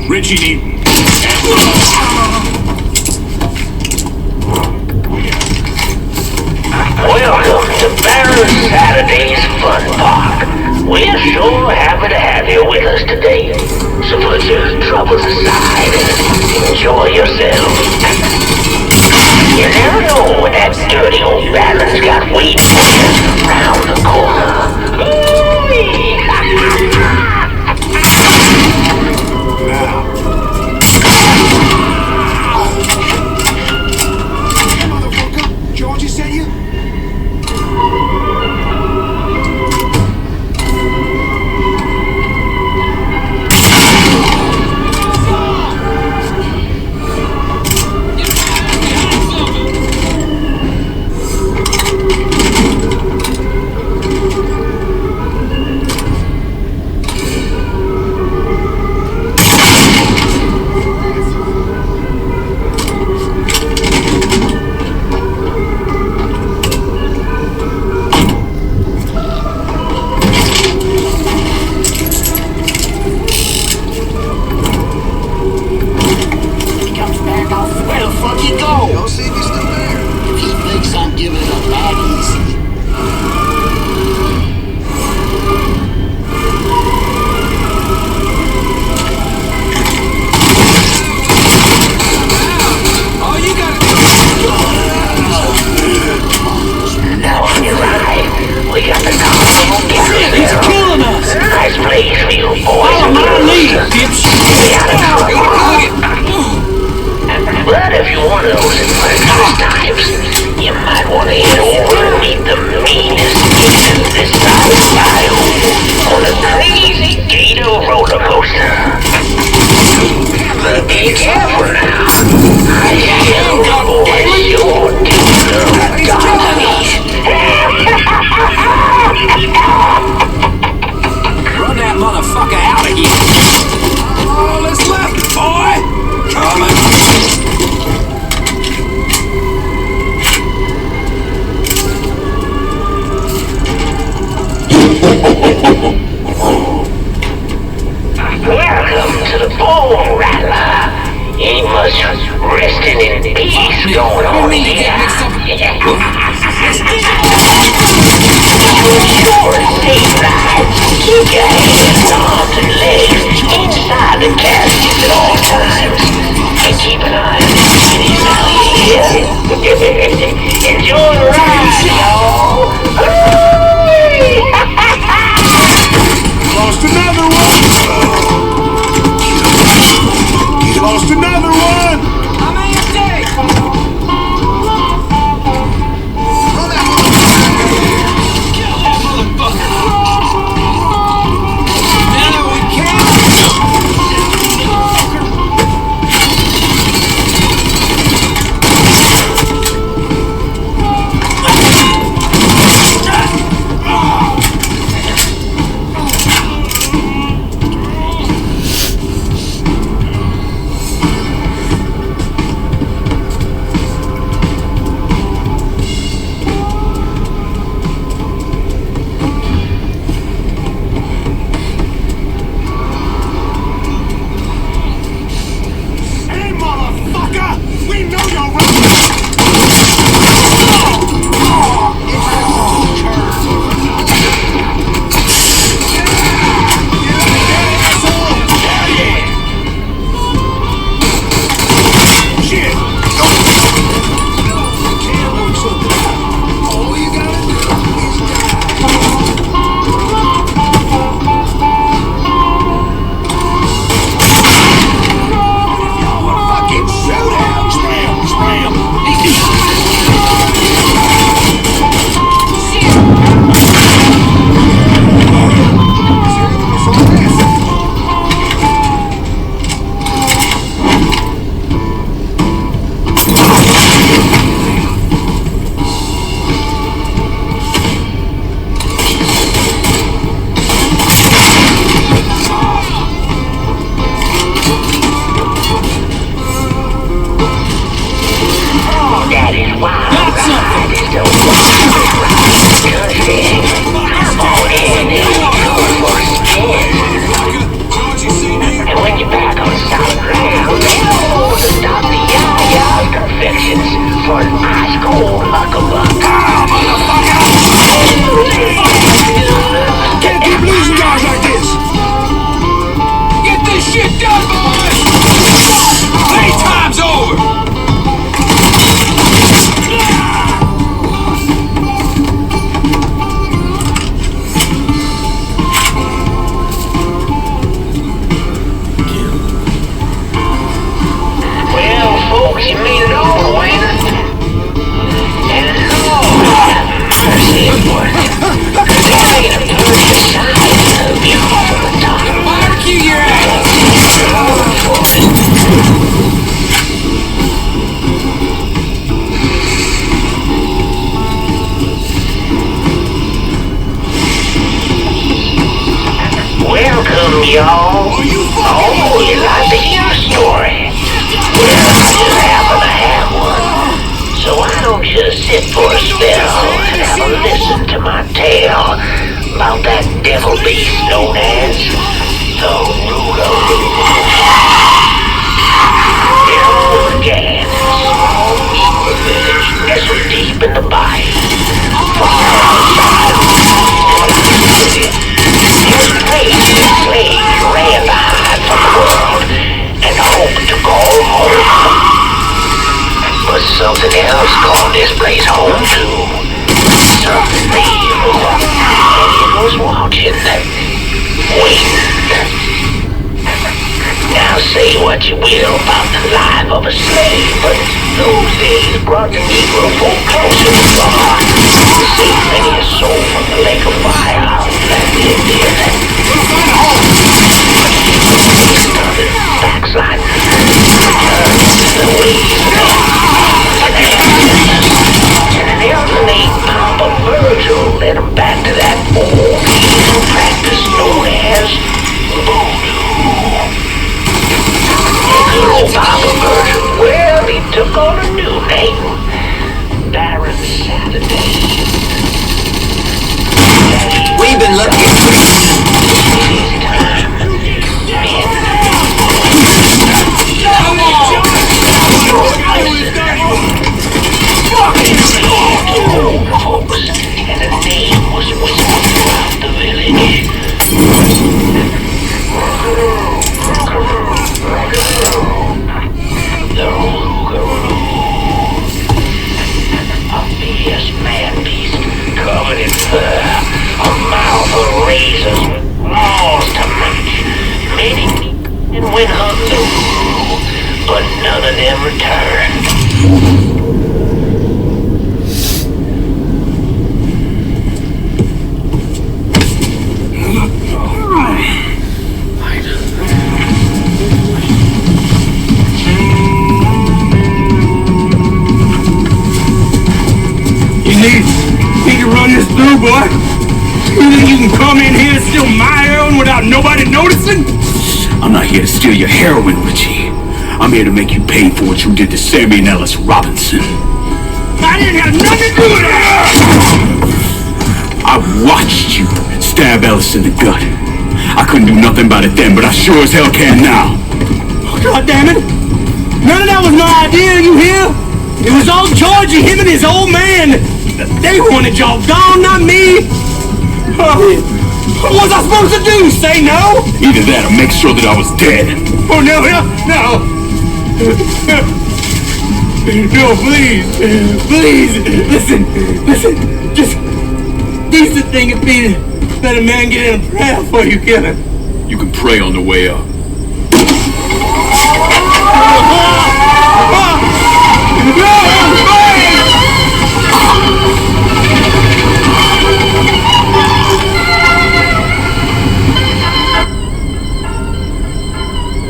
Richie need... Welcome to Baron Saturday's Fun Park. We're sure happy to have you with us today. So put your troubles aside and enjoy yourself. You never know when that dirty old Baron's got waiting for you around the corner. Ooh-wee. Motherfucker, Georgie sent you? if you're one of those adventurous types, you might want to head over and meet the meanest kids this side of Ohio on a crazy gator roller coaster. But be careful now. I shall boys sure do love darkies. Run that motherfucker out of here! All that's left, boy! Coming! Welcome to the Bone Rattler. Ain't much resting in peace going on here. Sure to save lives. Keep your hands, arms, and legs inside the caskets at all times. And keep an eye on the kitties out here. Enjoy the ride, y'all. Lost another one! Lost another one! I'm empty! Run that motherfucker! Kill that motherfucker! Now we can! y'all. Oh, you like to hear a story? Well, I just happen to have one. So why don't you sit for a spell and have a listen to my tale about that devil beast known as the Ruler. It all began in a small Negro village nestled deep in the bayou, far outside of the city. His place slaves ran to hide from the world and hoped to call home. But something else called this place home too. Something evil. And it was watching, waiting. Now say what what you will about the life of a slave, but those days brought the Negro folk closer to God. Saved many a soul from the lake of fire that lived here. Backslide. The ways of and an elder named Papa Virgil led him back to that old heathen practice known as voodoo. Good old Papa Virgil, well, he took on a new name. Baron Saturday. We've been looking. Easy time. Come on! Old folks, and the name was whispered throughout the village. The Rougarou. A fierce man-beast covered in fur, a mouth of razors with claws to match. Many men went hunting the Rougarou, but none of them returned. You need to run this through, boy. You think you can come in here and steal my heroin without nobody noticing? I'm not here to steal your heroin, Richie. I'm here to make you pay for what you did to Sammy and Ellis Robinson. I didn't have nothing to do with that! I watched you stab Ellis in the gut. I couldn't do nothing about it then, but I sure as hell can now. Oh, God damn it! None of that was my idea, you hear? It was all Georgie, him and his old man. They wanted y'all gone, not me. What was I supposed to do? Say no? Either that or make sure that I was dead. Oh, no. No, please. Listen. Just decent thing would be that a man get in a prayer before you kill him. You can pray on the way up.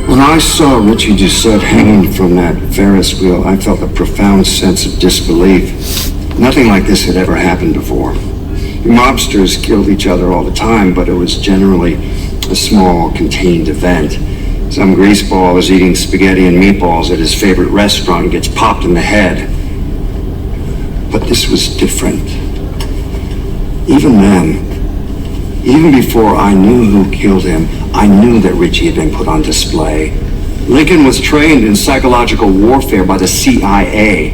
When I saw Richie Doucette hanging from that Ferris wheel, I felt a profound sense of disbelief. Nothing like this had ever happened before. Mobsters killed each other all the time, but it was generally a small, contained event. Some greaseball is eating spaghetti and meatballs at his favorite restaurant and gets popped in the head. But this was different. Even then, even before I knew who killed him, I knew that Richie had been put on display. Lincoln was trained in psychological warfare by the CIA.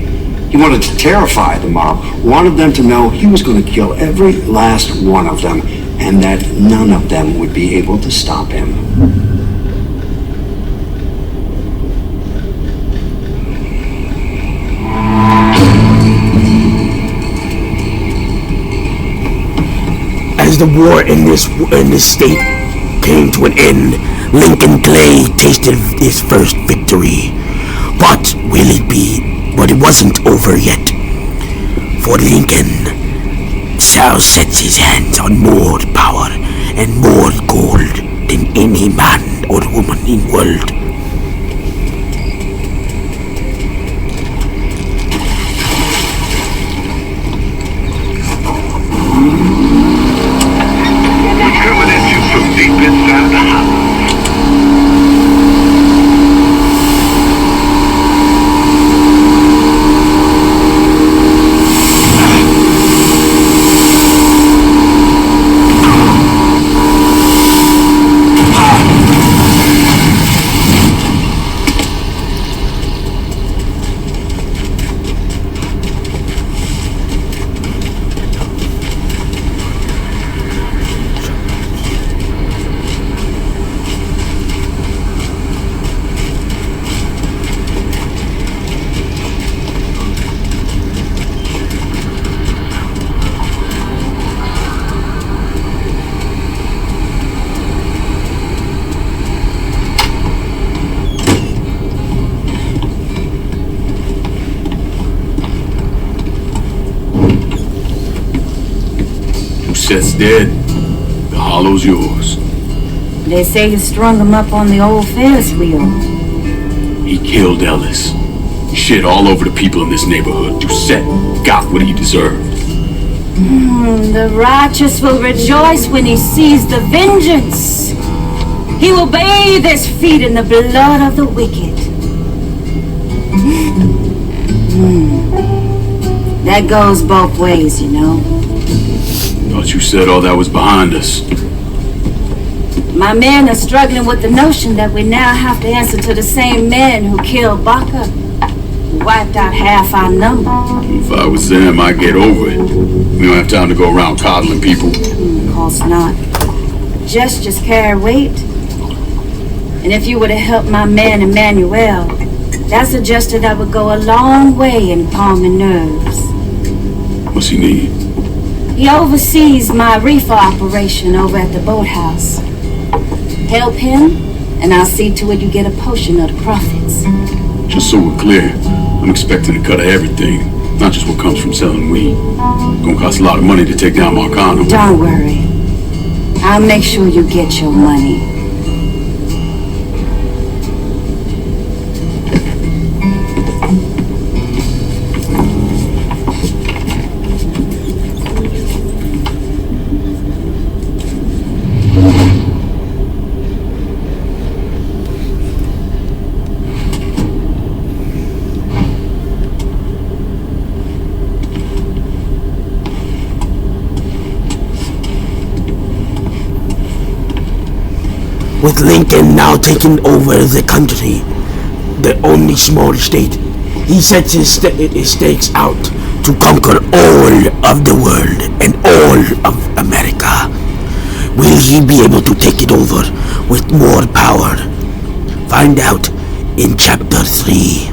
He wanted to terrify the mob, wanted them to know he was going to kill every last one of them, and that none of them would be able to stop him. As the war in this state came to an end, Lincoln Clay tasted his first victory. But will it be? But it wasn't over yet. For Lincoln shall set his hands on more power and more gold than any man or woman in the world. Coming at you from deep inside the house. Chet's dead. The hollow's yours. They say you strung him up on the old Ferris wheel. He killed Ellis. Shit all over the people in this neighborhood. Doucette got what he deserved. The righteous will rejoice when he sees the vengeance. He will bathe his feet in the blood of the wicked. That goes both ways, you know. Thought you said all that was behind us. My men are struggling with the notion that we now have to answer to the same men who killed Baca, who wiped out half our number. If I was them, I'd get over it. We don't have time to go around coddling people. Of course not. Gestures carry weight. And if you were to help my man Emmanuel, that's a gesture that would go a long way in calming nerves. What's he need? He oversees my reefer operation over at the boathouse. Help him, and I'll see to it you get a portion of the profits. Just so we're clear, I'm expecting a cut of everything, not just what comes from selling weed. It's gonna cost a lot of money to take down Marcano. Don't worry. I'll make sure you get your money. With Lincoln now taking over the country, the only small state, he sets his stakes out to conquer all of the world and all of America. Will he be able to take it over with more power? Find out in Chapter 3.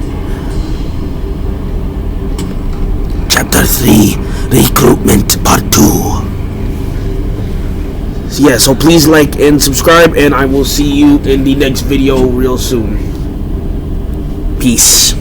Chapter 3, Recruitment Part 2. Yeah, so please like and subscribe, and I will see you in the next video real soon. Peace.